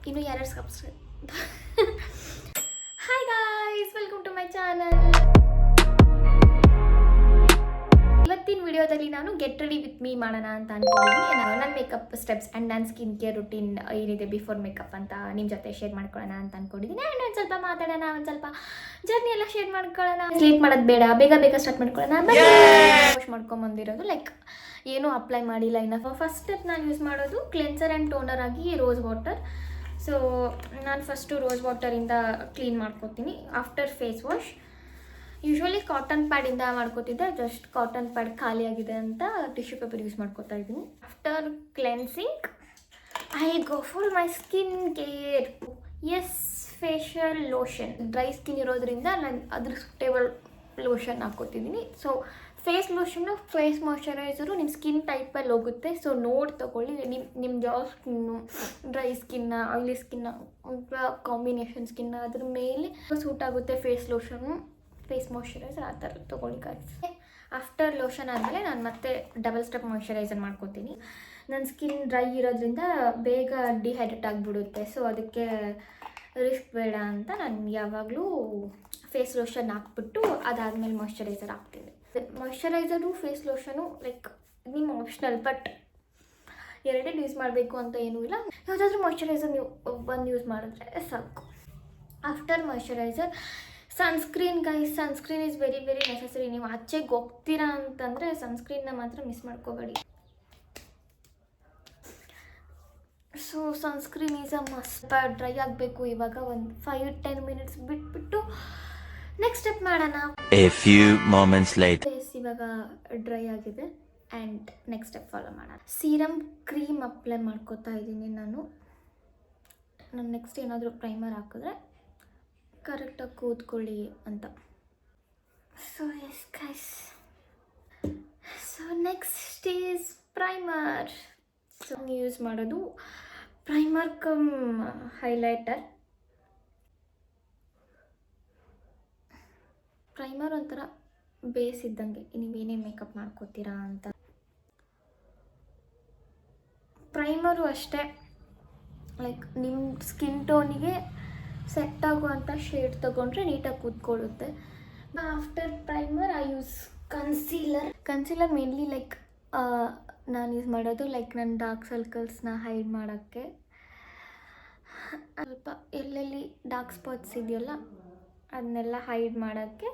ಇನ್ನು ಯಾರು subscribe hi guys, welcome to my channel. ಇವತ್ತಿನ ವಿಡಿಯೋದಲ್ಲಿ ನಾನು ಗೆಟ್ ರೆಡಿ ವಿತ್ ಮೀ ಮಾಡೋಣ ಅಂತ ಅನ್ಕೊಂಡಿದ್ದೀನಿ. ನನ್ನ ಮೇಕಪ್ ಸ್ಟೆಪ್ಸ್ ಆ್ಯಂಡ್ ನನ್ನ ಸ್ಕಿನ್ ಕೇರ್ ರುಟೀನ್ ಏನಿದೆ ಬಿಫೋರ್ ಮೇಕಪ್ ಅಂತ ನಿಮ್ಮ ಜೊತೆ ಶೇರ್ ಮಾಡ್ಕೊಳ್ಳೋಣ ಅಂತ ಅನ್ಕೊಂಡಿದ್ದೀನಿ. ಆ್ಯಂಡ್ ಒಂದು ಸ್ವಲ್ಪ ಮಾತಾಡೋಣ, ಒಂದು ಸ್ವಲ್ಪ ಜರ್ನಿ ಎಲ್ಲ ಶೇರ್ ಮಾಡ್ಕೊಳ್ಳೋಣ. ಲೇಟ್ ಮಾಡೋದು ಬೇಡ, ಬೇಗ ಬೇಗ ಸ್ಟಾರ್ಟ್ ಮಾಡ್ಕೊಳ್ಳೋಣ. ವಾಶ್ ಮಾಡ್ಕೊಂಬಂದಿರೋದು ಲೈಕ್ ಏನೂ ಅಪ್ಲೈ ಮಾಡಿಲ್ಲ ಇನ್ನು. ಫಸ್ಟ್ ಸ್ಟೆಪ್ ನಾನು ಯೂಸ್ ಮಾಡೋದು ಕ್ಲೆನ್ಸರ್ ಆ್ಯಂಡ್ ಟೋನರ್ ಆಗಿ ರೋಸ್ ವಾಟರ್. ಸೊ ನಾನು ಫಸ್ಟು ರೋಸ್ ವಾಟರಿಂದ ಕ್ಲೀನ್ ಮಾಡ್ಕೊತೀನಿ. After face wash usually cotton ಪ್ಯಾಡಿಂದ ಮಾಡ್ಕೋತಿದ್ದೆ. ಜಸ್ಟ್ ಕಾಟನ್ ಪ್ಯಾಡ್ ಖಾಲಿ ಆಗಿದೆ ಅಂತ ಟಿಶ್ಯೂ ಪೇಪರ್ ಯೂಸ್ ಮಾಡ್ಕೋತಾ ಇದ್ದೀನಿ. After cleansing I go for my skin care. Yes, facial lotion. Dry skin ಇರೋದ್ರಿಂದ ನಾನು ಅದ್ರ ಸುಟೇಬಲ್ ಲೋಷನ್ ಹಾಕ್ಕೋತಿದ್ದೀನಿ. ಸೊ ಫೇಸ್ ಲೋಷನ್ನು ಫೇಸ್ ಮಾಯ್ಶ್ಚರೈಸರು ನಿಮ್ಮ ಸ್ಕಿನ್ ಟೈಪಲ್ಲಿ ಹೋಗುತ್ತೆ. ಸೊ ನೋಡಿ ತೊಗೊಳ್ಳಿ. ನಿಮ್ಮ ಯಾವ ಸ್ಕಿನ್ನು, ಡ್ರೈ ಸ್ಕಿನ್ನ, ಆಯಿಲಿ ಸ್ಕಿನ್ನ, ಕಾಂಬಿನೇಷನ್ ಸ್ಕಿನ್ನ, ಅದ್ರ ಮೇಲೆ ಸೂಟ್ ಆಗುತ್ತೆ ಫೇಸ್ ಲೋಷನ್ನು, ಫೇಸ್ ಮಾಯ್ಶ್ಚರೈಸರ್ ಆ ಥರ ತೊಗೊಳ್ಳಿ ಗಾಯ್ಸ್. ಆಫ್ಟರ್ ಲೋಷನ್ ಆದಮೇಲೆ ನಾನು ಮತ್ತೆ ಡಬಲ್ ಸ್ಟೆಪ್ ಮಾಯ್ಶ್ಚರೈಸರ್ ಮಾಡ್ಕೊತೀನಿ. ನನ್ನ ಸ್ಕಿನ್ ಡ್ರೈ ಇರೋದ್ರಿಂದ ಬೇಗ ಡಿಹೈಡ್ರೇಟ್ ಆಗಿಬಿಡುತ್ತೆ. ಸೊ ಅದಕ್ಕೆ ರಿಸ್ಕ್ ಬೇಡ ಅಂತ ನಾನು ಯಾವಾಗಲೂ ಫೇಸ್ ಲೋಷನ್ ಹಾಕ್ಬಿಟ್ಟು ಅದಾದಮೇಲೆ ಮಾಯ್ಶ್ಚರೈಸರ್ ಹಾಕ್ತೀನಿ. ಮಾಯ್ಶ್ಚರೈಸರು ಫೇಸ್ ಲೋಷನು ಲೈಕ್ ನಿಮ್ಮ ಆಪ್ಷನಲ್, ಬಟ್ ಎರಡೇ ಯೂಸ್ ಮಾಡಬೇಕು ಅಂತ ಏನೂ ಇಲ್ಲ. ಯಾವುದಾದ್ರೂ ಮಾಯ್ಶ್ಚರೈಸರ್ ನೀವು ಒಂದು ಯೂಸ್ ಮಾಡಿದ್ರೆ ಸಾಕು. After moisturiser sunscreen guys. Sunscreen is very very necessary. ನೀವು ಆಚೆಗೆ ಹೋಗ್ತೀರಾ ಅಂತಂದರೆ ಸನ್ಸ್ಕ್ರೀನ್ನ ಮಾತ್ರ ಮಿಸ್ ಮಾಡ್ಕೋಬೇಡಿ. So sunscreen is a must. Dry ಆಗಬೇಕು. ಇವಾಗ ಒಂದು 5-10 ಮಿನಿಟ್ಸ್ ಬಿಟ್ಬಿಟ್ಟು ನೆಕ್ಸ್ಟ್ ಸ್ಟೆಪ್ ಮಾಡೋಣ. A few moments later. Face ಇವಾಗ ಡ್ರೈ ಆಗಿದೆ ಆ್ಯಂಡ್ ನೆಕ್ಸ್ಟ್ ಸ್ಟೆಪ್ ಫಾಲೋ ಮಾಡೋಣ. ಸೀರಮ್ ಕ್ರೀಮ್ ಅಪ್ಲೈ ಮಾಡ್ಕೋತಾ ಇದ್ದೀನಿ ನಾನು ನೆಕ್ಸ್ಟ್ ಏನಾದರೂ ಪ್ರೈಮರ್ ಹಾಕಿದ್ರೆ ಕರೆಕ್ಟಾಗಿ ಕೂತ್ಕೊಳ್ಳಿ ಅಂತ. So yes guys, so next is primer. So use ಮಾಡೋದು ಪ್ರೈಮರ್ ಕಮ್ ಹೈಲೈಟರ್. ಪ್ರೈಮರ್ ಒಂಥರ ಬೇಸ್ ಇದ್ದಂಗೆ ನೀವೇನೇ ಮೇಕಪ್ ಮಾಡ್ಕೋತೀರಾ ಅಂತ. ಪ್ರೈಮರು ಅಷ್ಟೇ ಲೈಕ್ ನಿಮ್ಮ ಸ್ಕಿನ್ ಟೋನಿಗೆ ಸೆಟ್ ಆಗುವಂಥ ಶೇಡ್ ತೊಗೊಂಡ್ರೆ ನೀಟಾಗಿ ಕೂತ್ಕೊಳ್ಳುತ್ತೆ. After primer I use concealer. Concealer mainly like ನಾನು ಯೂಸ್ ಮಾಡೋದು ಲೈಕ್ ನನ್ನ ಡಾರ್ಕ್ ಸರ್ಕಲ್ಸ್ನ ಹೈಡ್ ಮಾಡೋಕ್ಕೆ. ಸ್ವಲ್ಪ ಎಲ್ಲೆಲ್ಲಿ ಡಾರ್ಕ್ ಸ್ಪಾಟ್ಸ್ ಇದೆಯಲ್ಲ ಅದನ್ನೆಲ್ಲ ಹೈಡ್ ಮಾಡೋಕ್ಕೆ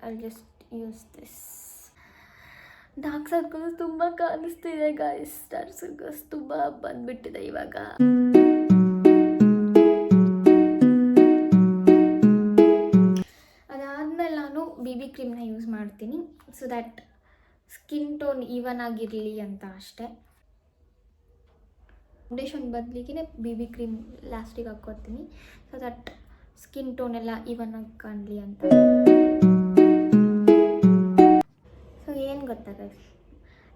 I just use this. Dark circles ತುಂಬ ಕಾಣಿಸ್ತಿದೆ ಗಾಯ್ಸ್. ಡಾರ್ಕ್ ಸರ್ಕಲ್ಸ್ ತುಂಬ ಬಂದ್ಬಿಟ್ಟಿದೆ ಇವಾಗ. ಅದಾದಮೇಲೆ ನಾನು BB ಕ್ರೀಮ್ನ ಯೂಸ್ ಮಾಡ್ತೀನಿ. So that skin tone even ಆಗಿರಲಿ ಅಂತ ಅಷ್ಟೇ. ಫೌಂಡೇಶನ್ ಬದಲಿಗೆ BB ಕ್ರೀಮ್ ಲಾಸ್ಟಿಗೆ ಹಾಕ್ಕೋತೀನಿ. ಸೊ ದಟ್ ಸ್ಕಿನ್ ಟೋನ್ ಎಲ್ಲ ಈವನ್ ಆಗಿ ಕಾಣಲಿ ಅಂತ. ಸೊ ಏನು ಗೊತ್ತಾಗ,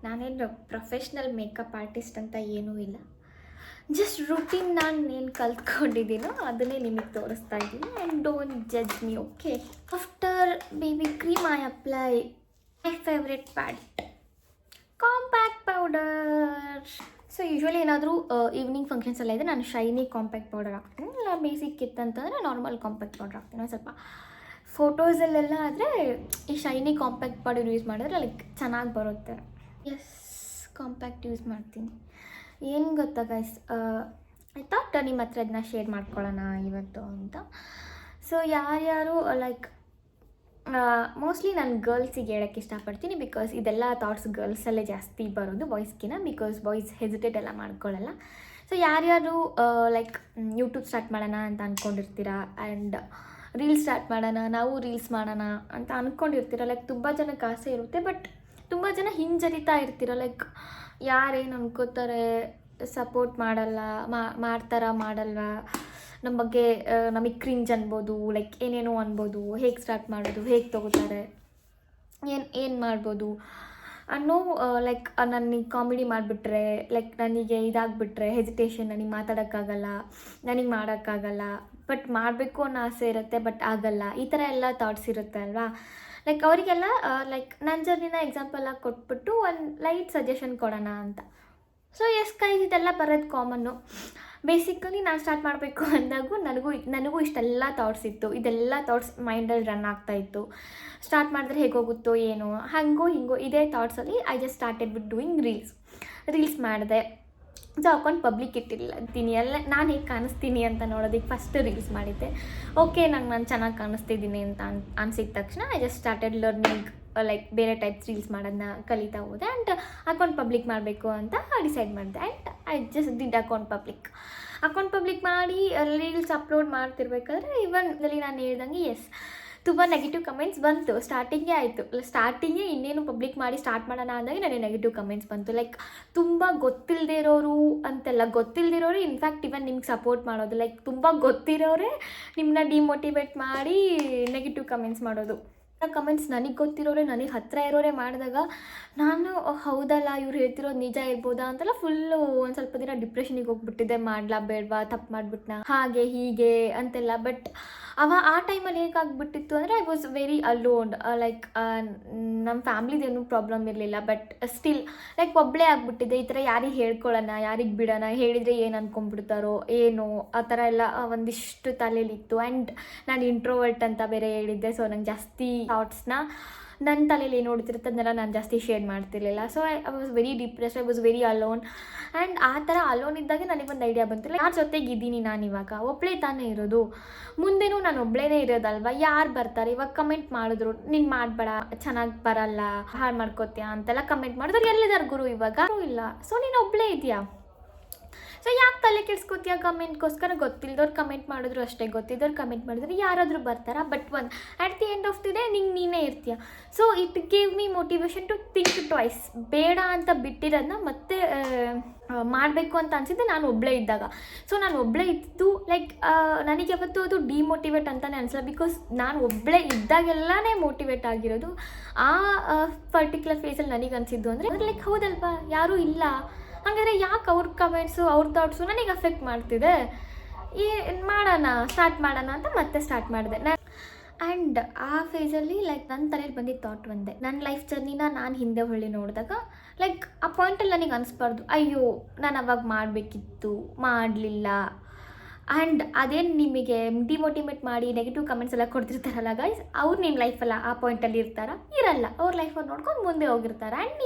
ನಾನೇನು ಪ್ರೊಫೆಷ್ನಲ್ ಮೇಕಪ್ ಆರ್ಟಿಸ್ಟ್ ಅಂತ ಏನೂ ಇಲ್ಲ. ಜಸ್ಟ್ ರುಟೀನ್ ನಾನು ಏನು ಕಲ್ತ್ಕೊಂಡಿದ್ದೀನೋ ಅದನ್ನೇ ನಿಮಗೆ ತೋರಿಸ್ತಾ ಇದ್ದೀನಿ. And don't judge me, okay. After BB cream I apply my favourite pad, compact powder. So usually ಏನಾದರೂ ಈವ್ನಿಂಗ್ ಫಂಕ್ಷನ್ಸ್ ಎಲ್ಲ ಇದೆ ನಾನು ಶೈನಿ ಕಾಂಪ್ಯಾಕ್ಟ್ ಪೌಡರ್ ಹಾಕ್ತೀನಿ. ಇಲ್ಲ ಬೇಸಿಕ್ ಇತ್ತಂತಂದರೆ ನಾರ್ಮಲ್ ಕಾಂಪ್ಯಾಕ್ಟ್ ಪೌಡರ್ ಹಾಕ್ತೀನಿ. ಒಂದು ಸ್ವಲ್ಪ ಫೋಟೋಸಲ್ಲೆಲ್ಲ ಆದರೆ ಈ ಶೈನಿ ಕಾಂಪ್ಯಾಕ್ಟ್ ಪೌಡರ್ ಯೂಸ್ ಮಾಡಿದ್ರೆ ಲೈಕ್ ಚೆನ್ನಾಗಿ ಬರುತ್ತೆ. ಎಸ್, ಕಾಂಪ್ಯಾಕ್ಟ್ ಯೂಸ್ ಮಾಡ್ತೀನಿ. ಏನು ಗೊತ್ತಾ ಗೈಸ್, ಐ ಥಾಟ್ ನಿಮ್ಮ ಹತ್ರ ಅದನ್ನ ಶೇರ್ ಮಾಡ್ಕೊಳ್ಳೋಣ ಇವತ್ತು ಅಂತ. ಸೊ ಯಾರ್ಯಾರು ಲೈಕ್ ಮೋಸ್ಟ್ಲಿ ನಾನು ಗರ್ಲ್ಸಿಗೆ ಹೇಳೋಕ್ಕೆ ಇಷ್ಟಪಡ್ತೀನಿ. ಬಿಕಾಸ್ ಇದೆಲ್ಲ ಥಾಟ್ಸ್ ಗರ್ಲ್ಸಲ್ಲೇ ಜಾಸ್ತಿ ಬರೋದು, ಬಾಯ್ಸ್ಗಿನ. ಬಿಕಾಸ್ ಬಾಯ್ಸ್ ಹೆಸಿಟೇಟ್ ಎಲ್ಲ ಮಾಡ್ಕೊಳ್ಳಲ್ಲ. ಸೊ ಯಾರ್ಯಾರು ಲೈಕ್ ಯೂಟ್ಯೂಬ್ ಸ್ಟಾರ್ಟ್ ಮಾಡೋಣ ಅಂತ ಅಂದ್ಕೊಂಡಿರ್ತೀರಾ ಆ್ಯಂಡ್ ರೀಲ್ಸ್ ಸ್ಟಾರ್ಟ್ ಮಾಡೋಣ, ನಾವು ರೀಲ್ಸ್ ಮಾಡೋಣ ಅಂತ ಅಂದ್ಕೊಂಡಿರ್ತೀರ. ಲೈಕ್ ತುಂಬ ಜನಕ್ಕೆ ಆಸೆ ಇರುತ್ತೆ, ಬಟ್ ತುಂಬ ಜನ ಹಿಂಜರಿತಾ ಇರ್ತೀರ. ಲೈಕ್ ಯಾರೇನು ಅನ್ಕೋತಾರೆ, ಸಪೋರ್ಟ್ ಮಾಡಲ್ಲ, ಮಾಡ್ತಾರಾ ಮಾಡಲ್ವಾ, ನಮ್ಮ ಬಗ್ಗೆ ನಮಗೆ ಕ್ರಿಂಜ್ ಅನ್ಬೋದು, ಲೈಕ್ ಏನೇನೋ ಅನ್ಬೋದು, ಹೇಗೆ ಸ್ಟಾರ್ಟ್ ಮಾಡೋದು, ಹೇಗೆ ತೊಗೋತಾರೆ, ಏನು ಮಾಡ್ಬೋದು ಅನ್ನೋ ಲೈಕ್ ನನಗೆ ಕಾಮಿಡಿ ಮಾಡಿಬಿಟ್ರೆ, ಲೈಕ್ ನನಗೆ ಇದಾಗಿಬಿಟ್ರೆ ಹೆಸಿಟೇಷನ್, ನನಗೆ ಮಾತಾಡೋಕ್ಕಾಗಲ್ಲ, ನನಗೆ ಮಾಡೋಕ್ಕಾಗಲ್ಲ, ಬಟ್ ಮಾಡಬೇಕು ಅನ್ನೋ ಆಸೆ ಇರುತ್ತೆ ಬಟ್ ಆಗಲ್ಲ, ಈ ಥರ ಎಲ್ಲ ಥಾಟ್ಸ್ ಇರುತ್ತೆ ಅಲ್ವಾ. ಲೈಕ್ ಅವರಿಗೆಲ್ಲ ಲೈಕ್ ನನ್ನ ಜರ್ನಿನ ಎಕ್ಸಾಂಪಲಾಗಿ ಕೊಟ್ಬಿಟ್ಟು ಒಂದು ಲೈಟ್ ಸಜೆಷನ್ ಕೊಡೋಣ ಅಂತ. ಸೊ ಎಸ್ ಗೈಸ್, ಇದೆಲ್ಲ ಬರೋದು ಕಾಮನ್ನು. ಬೇಸಿಕಲಿ ನಾನು ಸ್ಟಾರ್ಟ್ ಮಾಡಬೇಕು ಅಂದಾಗೂ ನನಗೂ ಇಷ್ಟೆಲ್ಲ ಥಾಟ್ಸ್ ಇತ್ತು. ಇದೆಲ್ಲ ಥಾಟ್ಸ್ ಮೈಂಡಲ್ಲಿ ರನ್ ಆಗ್ತಾಯಿತ್ತು. ಸ್ಟಾರ್ಟ್ ಮಾಡಿದ್ರೆ ಹೇಗೋಗುತ್ತೋ ಏನೋ, ಹಾಗೋ ಹಿಂಗೋ ಇದೇ ಥಾಟ್ಸಲ್ಲಿ I just started with doing reels ಮಾಡಿದೆ. ಸೊ ಅಕೌಂಟ್ ಪಬ್ಲಿಕ್ ಇಟ್ಟಿರ್ತೀನಿ, ಎಲ್ಲ ನಾನು ಹೇಗೆ ಕಾಣಿಸ್ತೀನಿ ಅಂತ ನೋಡೋದಕ್ಕೆ ಫಸ್ಟ್ ರೀಲ್ಸ್ ಮಾಡಿದ್ದೆ. ಓಕೆ, ನಾನು ಚೆನ್ನಾಗಿ ಕಾಣಿಸ್ತಿದ್ದೀನಿ ಅಂತ ಅನ್ಸಿದ ತಕ್ಷಣ I just started learning like ಬೇರೆ ಟೈಪ್ಸ್ ರೀಲ್ಸ್ ಮಾಡೋದನ್ನ ಕಲಿತಾ ಹೋದೆ. ಆ್ಯಂಡ್ ಅಕೌಂಟ್ ಪಬ್ಲಿಕ್ ಮಾಡಬೇಕು ಅಂತ ಡಿಸೈಡ್ ಮಾಡಿದೆ. And I just did account public ಮಾಡಿ ರೀಲ್ಸ್ ಅಪ್ಲೋಡ್ ಮಾಡ್ತಿರ್ಬೇಕಾದ್ರೆ ಇವನ್ನಲ್ಲಿ ನಾನು ಹೇಳ್ದಂಗೆ ತುಂಬ ನೆಗೆಟಿವ್ ಕಮೆಂಟ್ಸ್ ಬಂತು. ಸ್ಟಾರ್ಟಿಂಗೇ ಇನ್ನೇನು ಪಬ್ಲಿಕ್ ಮಾಡಿ ಸ್ಟಾರ್ಟ್ ಮಾಡೋಣ ಅಂದಾಗ ನನಗೆ ನೆಗೆಟಿವ್ ಕಮೆಂಟ್ಸ್ ಬಂತು. ಲೈಕ್ ತುಂಬ ಗೊತ್ತಿಲ್ಲದೆ ಇರೋರು ಅಂತೆಲ್ಲ, ಗೊತ್ತಿಲ್ಲದಿರೋರು ಇನ್ಫ್ಯಾಕ್ಟ್ ಇವನ್ ನಿಮ್ಗೆ ಸಪೋರ್ಟ್ ಮಾಡೋದು. ಲೈಕ್ ತುಂಬ ಗೊತ್ತಿರೋರೇ ನಿಮ್ಮನ್ನ ಡಿಮೋಟಿವೇಟ್ ಮಾಡಿ ನೆಗೆಟಿವ್ ಕಮೆಂಟ್ಸ್ ಮಾಡೋದು. ಕಮೆಂಟ್ಸ್ ನನಗೆ ಗೊತ್ತಿರೋರೆ, ನನಗೆ ಹತ್ತಿರ ಇರೋರೆ ಮಾಡಿದಾಗ ನಾನು ಹೌದಲ್ಲ ಇವ್ರು ಹೇಳ್ತಿರೋದು ನಿಜ ಇರ್ಬೋದಾ ಅಂತೆಲ್ಲ ಫುಲ್ಲು ಒಂದು ಸ್ವಲ್ಪ ದಿನ ಡಿಪ್ರೆಷನಿಗೆ ಹೋಗ್ಬಿಟ್ಟಿದ್ದೆ. ಮಾಡ್ಲಾ ಬೇಡವಾ, ತಪ್ಪು ಮಾಡಿಬಿಟ್ನಾ, ಹಾಗೆ ಹೀಗೆ ಅಂತೆಲ್ಲ. ಬಟ್ ಆ ಟೈಮಲ್ಲಿ ಹೇಗಾಗ್ಬಿಟ್ಟಿತ್ತು ಅಂದರೆ I was very alone. Like ನಮ್ಮ ಫ್ಯಾಮ್ಲಿದೇನು ಪ್ರಾಬ್ಲಮ್ ಇರಲಿಲ್ಲ, ಬಟ್ ಸ್ಟಿಲ್ ಲೈಕ್ ಒಬ್ಬಳೇ ಆಗಿಬಿಟ್ಟಿದ್ದೆ. ಈ ಥರ ಯಾರಿಗೆ ಹೇಳ್ಕೊಳ್ಳೋಣ, ಯಾರಿಗೆ ಬಿಡೋಣ, ಹೇಳಿದರೆ ಏನು ಅಂದ್ಕೊಂಡ್ಬಿಡ್ತಾರೋ ಏನೋ ಆ ಥರ ಎಲ್ಲ ಒಂದಿಷ್ಟು ತಲೆಯಲ್ಲಿತ್ತು. ಆ್ಯಂಡ್ ನಾನು ಇಂಟ್ರೋವರ್ಟ್ ಅಂತ ಬೇರೆ ಹೇಳಿದ್ದೆ. ಸೊ ನಂಗೆ ಜಾಸ್ತಿ ಥಾಟ್ಸ್ನ ನನ್ನ ತಲೆಯಲ್ಲಿ ಏನು ಓಡ್ತಿರುತ್ತೆ ಅದನ್ನೆಲ್ಲ ನಾನು ಜಾಸ್ತಿ ಶೇರ್ ಮಾಡ್ತಿರ್ಲಿಲ್ಲ. So I was very depressed, I was very alone. And ಆ ಥರ ಅಲೋನ್ ಇದ್ದಾಗ ನನಗೊಂದು ಐಡಿಯಾ ಬಂತು, ಯಾರ ಜೊತೆಗಿದ್ದೀನಿ ನಾನು ಇವಾಗ, ಒಬ್ಬಳೇ ತಾನೇ ಇರೋದು, ಮುಂದೆನೂ ನಾನು ಒಬ್ಬಳೇ ಇರೋದಲ್ವ, ಯಾರು ಬರ್ತಾರೆ. ಇವಾಗ ಕಮೆಂಟ್ ಮಾಡಿದ್ರು, ನೀನು ಮಾಡಬೇಡ, ಚೆನ್ನಾಗಿ ಬರಲ್ಲ, ಹಾಳು ಮಾಡ್ಕೋತೀಯ ಅಂತೆಲ್ಲ ಕಮೆಂಟ್ ಮಾಡಿದ್ರು. ಎಲ್ಲಿದ್ದಾರೆ ಗುರು ಇವಾಗ? ಇಲ್ಲ. ಸೊ ನೀನು ಒಬ್ಬಳೇ ಇದೆಯಾ, ಸೊ ಯಾಕೆ ತಲೆ ಕೆಡ್ಸ್ಕೊತೀಯ ಕಮೆಂಟ್ಗೋಸ್ಕರ? ಗೊತ್ತಿಲ್ಲದವ್ರು ಕಮೆಂಟ್ ಮಾಡಿದ್ರು ಅಷ್ಟೇ, ಗೊತ್ತಿದ್ದವ್ರು ಕಮೆಂಟ್ ಮಾಡಿದ್ರೆ ಯಾರಾದರೂ ಬರ್ತಾರಾ? But at the end of the day ನೀನೇ ಇರ್ತೀಯ. So it gave me motivation to think twice. ಬೇಡ ಅಂತ ಬಿಟ್ಟಿರೋದನ್ನ ಮತ್ತೆ ಮಾಡಬೇಕು ಅಂತ ಅನಿಸಿದ್ದೆ ನಾನು ಒಬ್ಬಳೇ ಇದ್ದಾಗ. ಸೊ ನಾನು ಒಬ್ಬಳೇ ಇದ್ದು ಲೈಕ್ ನನಗೆ ಯಾವತ್ತೂ ಅದು ಡಿಮೋಟಿವೇಟ್ ಅಂತಲೇ ಅನಿಸಲ್ಲ. ಬಿಕಾಸ್ ನಾನು ಒಬ್ಬಳೇ ಇದ್ದಾಗೆಲ್ಲನೇ ಮೋಟಿವೇಟ್ ಆಗಿರೋದು. ಆ ಪರ್ಟಿಕ್ಯುಲರ್ ಫೇಸಲ್ಲಿ ನನಗೆ ಅನಿಸಿದ್ದು ಅಂದರೆ ಲೈಕ್ ಹೌದಲ್ವಾ, ಯಾರೂ ಇಲ್ಲ, ಹಾಗಾದರೆ ಯಾಕೆ ಅವ್ರ ಕಮೆಂಟ್ಸು ಅವ್ರ ಥಾಟ್ಸು ನನಗೆ ಅಫೆಕ್ಟ್ ಮಾಡ್ತಿದೆ, ಸ್ಟಾರ್ಟ್ ಮಾಡೋಣ ಅಂತ ಮತ್ತೆ ಸ್ಟಾರ್ಟ್ ಮಾಡಿದೆ. ಆ್ಯಂಡ್ ಆ ಫೇಸಲ್ಲಿ ಲೈಕ್ ನನ್ನ ತಲೆಯಲ್ಲಿ ಬಂದಿದ್ದ ಥಾಟ್ ಒಂದೇ, ನನ್ನ ಲೈಫ್ ಜರ್ನಿನ ನಾನು ಹಿಂದೆ ಹೊಳ್ಳಿ ನೋಡಿದಾಗ ಲೈಕ್ ಆ ಪಾಯಿಂಟಲ್ಲಿ ನನಗೆ ಅನಿಸ್ಬಾರ್ದು, ಅಯ್ಯೋ ನಾನು ಅವಾಗ ಮಾಡಬೇಕಿತ್ತು, ಮಾಡಲಿಲ್ಲ. ಆ್ಯಂಡ್ ಅದೇನು ನಿಮಗೆ ಡಿಮೋಟಿವೇಟ್ ಮಾಡಿ ನೆಗೆಟಿವ್ ಕಮೆಂಟ್ಸ್ ಎಲ್ಲ ಕೊಡ್ತಿರ್ತಾರಲ್ಲ ಗೈಸ್, ಅವ್ರು ನಿಮ್ಮ ಲೈಫಲ್ಲ ಆ ಪಾಯಿಂಟಲ್ಲಿ ಇರಲ್ಲ, ಅವ್ರ ಲೈಫಲ್ಲಿ ನೋಡ್ಕೊಂಡು ಮುಂದೆ ಹೋಗಿರ್ತಾರೆ. ಆ್ಯಂಡ್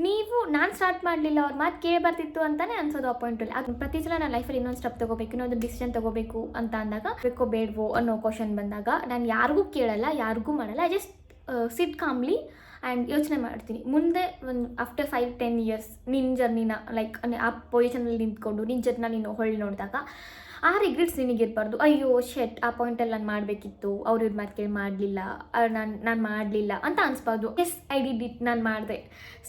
ನೀವು ನಾನು ಸ್ಟಾರ್ಟ್ ಮಾಡಲಿಲ್ಲ, ಅವ್ರ ಮಾತು ಕೇಳಬಾರ್ದಿತ್ತು ಅಂತಲೇ ಅನ್ಸೋದು ಆ ಪಾಯಿಂಟಲ್ಲಿ. ಅದು ಪ್ರತಿ ಸಲ ನನ್ನ ಲೈಫಲ್ಲಿ ಇನ್ನೊಂದು ಸ್ಟೆಪ್ ತೊಗೋಬೇಕು, ಇನ್ನೊಂದು ಡಿಸಿಷನ್ ತೊಗೋಬೇಕು ಅಂತ ಅಂದಾಗ, ಬೇಕೋ ಬೇಡವೋ ಅನ್ನೋ ಕ್ವಶನ್ ಬಂದಾಗ ನಾನು ಯಾರಿಗೂ ಕೇಳಲ್ಲ, ಯಾರಿಗೂ ಮಾಡಲ್ಲ. ಐ ಜಸ್ಟ್ ಸಿಟ್ ಕಾಮ್ಲಿ ಆ್ಯಂಡ್ ಯೋಚನೆ ಮಾಡ್ತೀನಿ, ಮುಂದೆ ಒಂದು ಆಫ್ಟರ್ 5-10 ಇಯರ್ಸ್ ನಿನ್ನ ಜರ್ನಿನ ಲೈಕ್ ಆ ಪೊಸಿಷನಲ್ಲಿ ನಿಂತ್ಕೊಂಡು ನಿನ್ನ ಜರ್ನ ನೀನು ಹೊಳ್ಳಿ ನೋಡಿದಾಗ ಆ ರಿಗ್ರೆಟ್ಸ್ ನಿನಗಿರಬಾರ್ದು. ಅಯ್ಯೋ ಶೆಟ್, ಆ ಪಾಯಿಂಟಲ್ಲಿ ನಾನು ಮಾಡಬೇಕಿತ್ತು, ಅವ್ರ ಮಾತು ಕೇಳಿ ಮಾಡಲಿಲ್ಲ, ನಾನು ಮಾಡಲಿಲ್ಲ ಅಂತ ಅನಿಸ್ಬಾರ್ದು. ಎಸ್ ಐ ಡಿಡ್ ಇಟ್, ನಾನು ಮಾಡಿದೆ.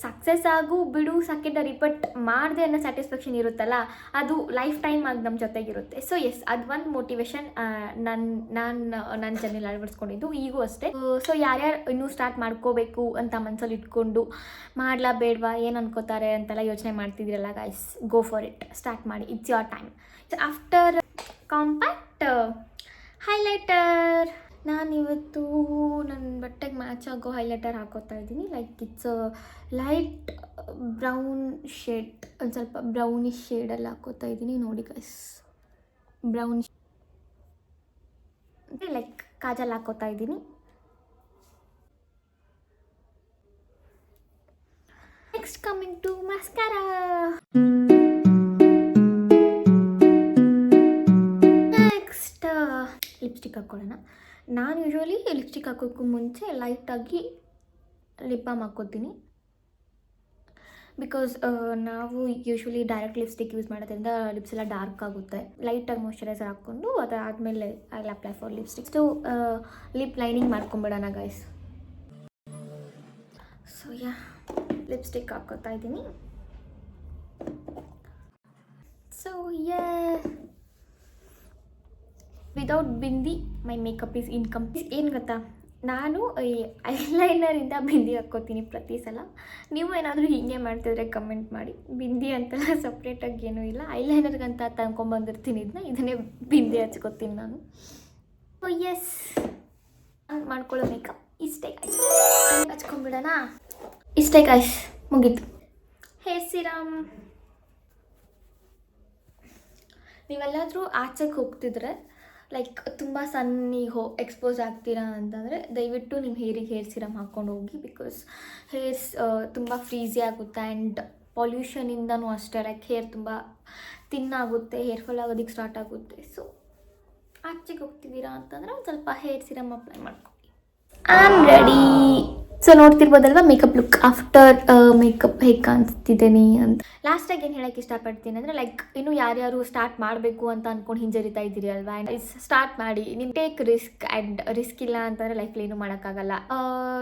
ಸಕ್ಸಸ್ ಆಗು ಬಿಡು ಸೆಕೆಂಡರಿ, ಬಟ್ ಮಾಡಿದೆ ಅನ್ನೋ ಸ್ಯಾಟಿಸ್ಫ್ಯಾಕ್ಷನ್ ಇರುತ್ತಲ್ಲ, ಅದು ಲೈಫ್ ಟೈಮ್ ಆಗಿ ನಮ್ಮ ಜೊತೆಗಿರುತ್ತೆ. ಸೊ ಎಸ್, ಅದು ಒಂದು ಮೋಟಿವೇಶನ್ ನನ್ನ ಜರ್ನಿಲಿ ಅಳವಡಿಸ್ಕೊಂಡಿದ್ದು, ಈಗೂ ಅಷ್ಟೇ. ಸೊ ಯಾರ್ಯಾರು ಇನ್ನೂ ಸ್ಟಾರ್ಟ್ ಮಾಡ್ಕೋಬೇಕು ಅಂತ ಮನಸ್ಸಲ್ಲಿ ಇಟ್ಕೊಂಡು ಮಾಡಲಾ ಬೇಡವಾ, ಏನು ಅನ್ಕೋತಾರೆ ಅಂತೆಲ್ಲ ಯೋಚನೆ ಮಾಡ್ತಿದ್ದೀರಲ್ಲ guys, go for it, start ಮಾಡಿ, it's your time. After compact highlighter, ನಾನಿವತ್ತು ನನ್ನ ಬಟ್ಟೆಗೆ ಮ್ಯಾಚ್ ಆಗೋ ಹೈಲೈಟರ್ ಹಾಕೋತಾ ಇದ್ದೀನಿ. Like it's light brown shade, ಒಂದು ಸ್ವಲ್ಪ ಬ್ರೌನಿಶ್ ಶೇಡಲ್ಲಿ ಹಾಕೋತಾ ಇದ್ದೀನಿ. ನೋಡಿ ಗೈಸ್, ಬ್ರೌನ್ ಲೈಕ್ ಕಾಜಲ್ ಹಾಕೋತಾ ಇದ್ದೀನಿ. Next coming to mascara. Lipstick ಹಾಕ್ಕೊಳ್ಳೋಣ. ನಾನು ಯೂಶ್ವಲಿ ಲಿಪ್ಸ್ಟಿಕ್ ಹಾಕೋಕ್ಕೂ ಮುಂಚೆ ಲೈಟಾಗಿ ಲಿಪ್ ಬಾಮ್ ಹಾಕ್ಕೋತೀನಿ. ಬಿಕಾಸ್ ನಾವು ಯೂಶ್ವಲಿ ಡೈರೆಕ್ಟ್ ಲಿಪ್ಸ್ಟಿಕ್ ಯೂಸ್ ಮಾಡೋದ್ರಿಂದ ಲಿಪ್ಸ್ ಎಲ್ಲ ಡಾರ್ಕ್ ಆಗುತ್ತೆ. ಲೈಟಾಗಿ ಮಾಯ್ಶ್ಚರೈಸರ್ ಹಾಕ್ಕೊಂಡು ಅದಾದಮೇಲೆ I will apply for lipstick. So lip lining ಮಾಡ್ಕೊಂಬಿಡೋಣ ಗೈಸ್. ಸೊ ಲಿಪ್ಸ್ಟಿಕ್ ಹಾಕ್ಕೋತಾ ಇದ್ದೀನಿ. So without bindi my makeup is incomplete. ಏನು ಗೊತ್ತಾ, ನಾನು ಈ ಐಲೈನರಿಂದ ಬಿಂದಿ ಹಾಕ್ಕೋತೀನಿ ಪ್ರತಿ ಸಲ. ನೀವು ಏನಾದರೂ ಹೀಗೆ ಮಾಡ್ತಿದ್ರೆ ಕಮೆಂಟ್ ಮಾಡಿ. ಬಿಂದಿ ಅಂತೆಲ್ಲ ಸಪ್ರೇಟಾಗಿ ಏನೂ ಇಲ್ಲ, ಐಲೈನರ್ಗಂತ ತಂದ್ಕೊಂಬಂದಿರ್ತೀನಿ. ಇದನ್ನೇ ಬಿಂದಿ ಹಚ್ಕೋತೀನಿ ನಾನು. ಸೊ ಎಸ್, ಮಾಡ್ಕೊಳ್ಳೋ ಮೇಕಪ್ ಇಷ್ಟೇ ಗಾಯ್ಸ್. ಹಚ್ಕೊಂಡ್ಬಿಡೋಣ, ಇಷ್ಟೇ ಗಾಯ್ಸ್, ಮುಗೀತು. ಹೇರ್ ಸಿರಮ್ ನೀವೆಲ್ಲಾದರೂ ಆಚೆಗೆ ಹೋಗ್ತಿದ್ರೆ ಲೈಕ್ ತುಂಬ ಸನ್ನಿಗೆ ಎಕ್ಸ್ಪೋಸ್ ಆಗ್ತೀರಾ ಅಂತಂದರೆ ದಯವಿಟ್ಟು ನಿಮ್ಮ ಹೇರಿಗೆ ಹೇರ್ ಸಿರಮ್ ಹಾಕ್ಕೊಂಡು ಹೋಗಿ. ಬಿಕಾಸ್ ಹೇರ್ಸ್ ತುಂಬ ಫ್ರೀಝಿ ಆಗುತ್ತೆ ಆ್ಯಂಡ್ ಪೊಲ್ಯೂಷನಿಂದನೂ ಅಷ್ಟೇ ಲೈಕ್ ಹೇರ್ ತುಂಬ ತಿನ್ನಾಗುತ್ತೆ, ಹೇರ್ ಫಾಲ್ ಆಗೋದಕ್ಕೆ ಸ್ಟಾರ್ಟ್ ಆಗುತ್ತೆ. ಸೊ ಆಚೆಗೆ ಹೋಗ್ತಿದ್ದೀರಾ ಅಂತಂದರೆ ಒಂದು ಸ್ವಲ್ಪ ಹೇರ್ ಸಿರಮ್ ಅಪ್ಲೈ ಮಾಡ್ಕೊಳ್ಳಿ. I am ready. ಸೊ ನೋಡ್ತಿರ್ಬೋದಲ್ವ ಮೇಕಪ್ ಲುಕ್ ಆಫ್ಟರ್ ಮೇಕಪ್ ಹೇಗೆ ಕಾಣಿಸ್ತಿದ್ದೀನಿ ಅಂತ. ಲಾಸ್ಟಾಗಿ ಏನು ಹೇಳೋಕ್ಕೆ ಇಷ್ಟಪಡ್ತೀನಿ ಅಂದರೆ ಲೈಕ್ ಇನ್ನು ಯಾರ್ಯಾರು ಸ್ಟಾರ್ಟ್ ಮಾಡಬೇಕು ಅಂತ ಅಂದ್ಕೊಂಡು ಹಿಂಜರಿತಾ ಇದ್ದೀರಿ ಅಲ್ವಾ, ಆ್ಯಂಡ್ ಸ್ಟಾರ್ಟ್ ಮಾಡಿ. ನಿಮ್ಮ ಟೇಕ್ ರಿಸ್ಕ್ ಆ್ಯಂಡ್ ರಿಸ್ಕ್ ಇಲ್ಲ ಅಂತಂದರೆ ಲೈಫ್ಲಿ ಏನೂ ಮಾಡೋಕ್ಕಾಗಲ್ಲ.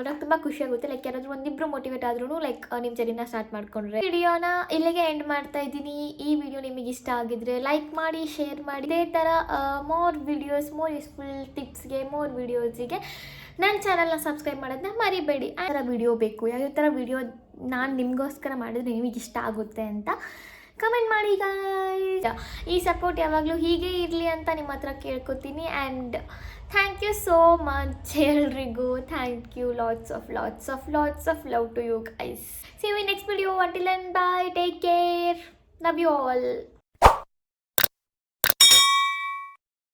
ನಂಗೆ ತುಂಬ ಖುಷಿಯಾಗುತ್ತೆ ಲೈಕ್ ಯಾರಾದರೂ ಒಂದಿಬ್ಬರು ಮೋಟಿವೇಟ್ ಆದ್ರೂ ಲೈಕ್ ನಿಮ್ಮ ಜರ್ನಿನ ಸ್ಟಾರ್ಟ್ ಮಾಡ್ಕೊಂಡ್ರೆ. ವಿಡಿಯೋನ ಇಲ್ಲಿಗೆ ಎಂಡ್ ಮಾಡ್ತಾ ಇದ್ದೀನಿ. ಈ ವಿಡಿಯೋ ನಿಮಗೆ ಇಷ್ಟ ಆಗಿದ್ರೆ ಲೈಕ್ ಮಾಡಿ, ಶೇರ್ ಮಾಡಿ. ಇದೇ ಥರ ಮೋರ್ ವಿಡಿಯೋಸ್, ಮೋರ್ ಯೂಸ್ಫುಲ್ ಟಿಪ್ಸ್ಗೆ, ಮೋರ್ ವಿಡಿಯೋಸಿಗೆ ನನ್ನ ಚಾನಲ್ನ ಸಬ್ಸ್ಕ್ರೈಬ್ ಮಾಡೋದನ್ನ ಮರಿಬೇಡಿ. ಆ ಥರ ವಿಡಿಯೋ ಬೇಕು, ಯಾವ ಥರ ವಿಡಿಯೋ ನಾನು ನಿಮಗೋಸ್ಕರ ಮಾಡಿದ್ರೆ ನಿಮಗೆ ಇಷ್ಟ ಆಗುತ್ತೆ ಅಂತ ಕಮೆಂಟ್ ಮಾಡಿ ಗಾಯ್ಸ್. ಈ ಸಪೋರ್ಟ್ ಯಾವಾಗಲೂ ಹೀಗೆ ಇರಲಿ ಅಂತ ನಿಮ್ಮ ಹತ್ರ ಕೇಳ್ಕೊತೀನಿ. And thank you so much ಎಲ್ರಿಗೂ. Thank you. Lots of love to you guys. See you in next video. Until then bye, take care, love you all.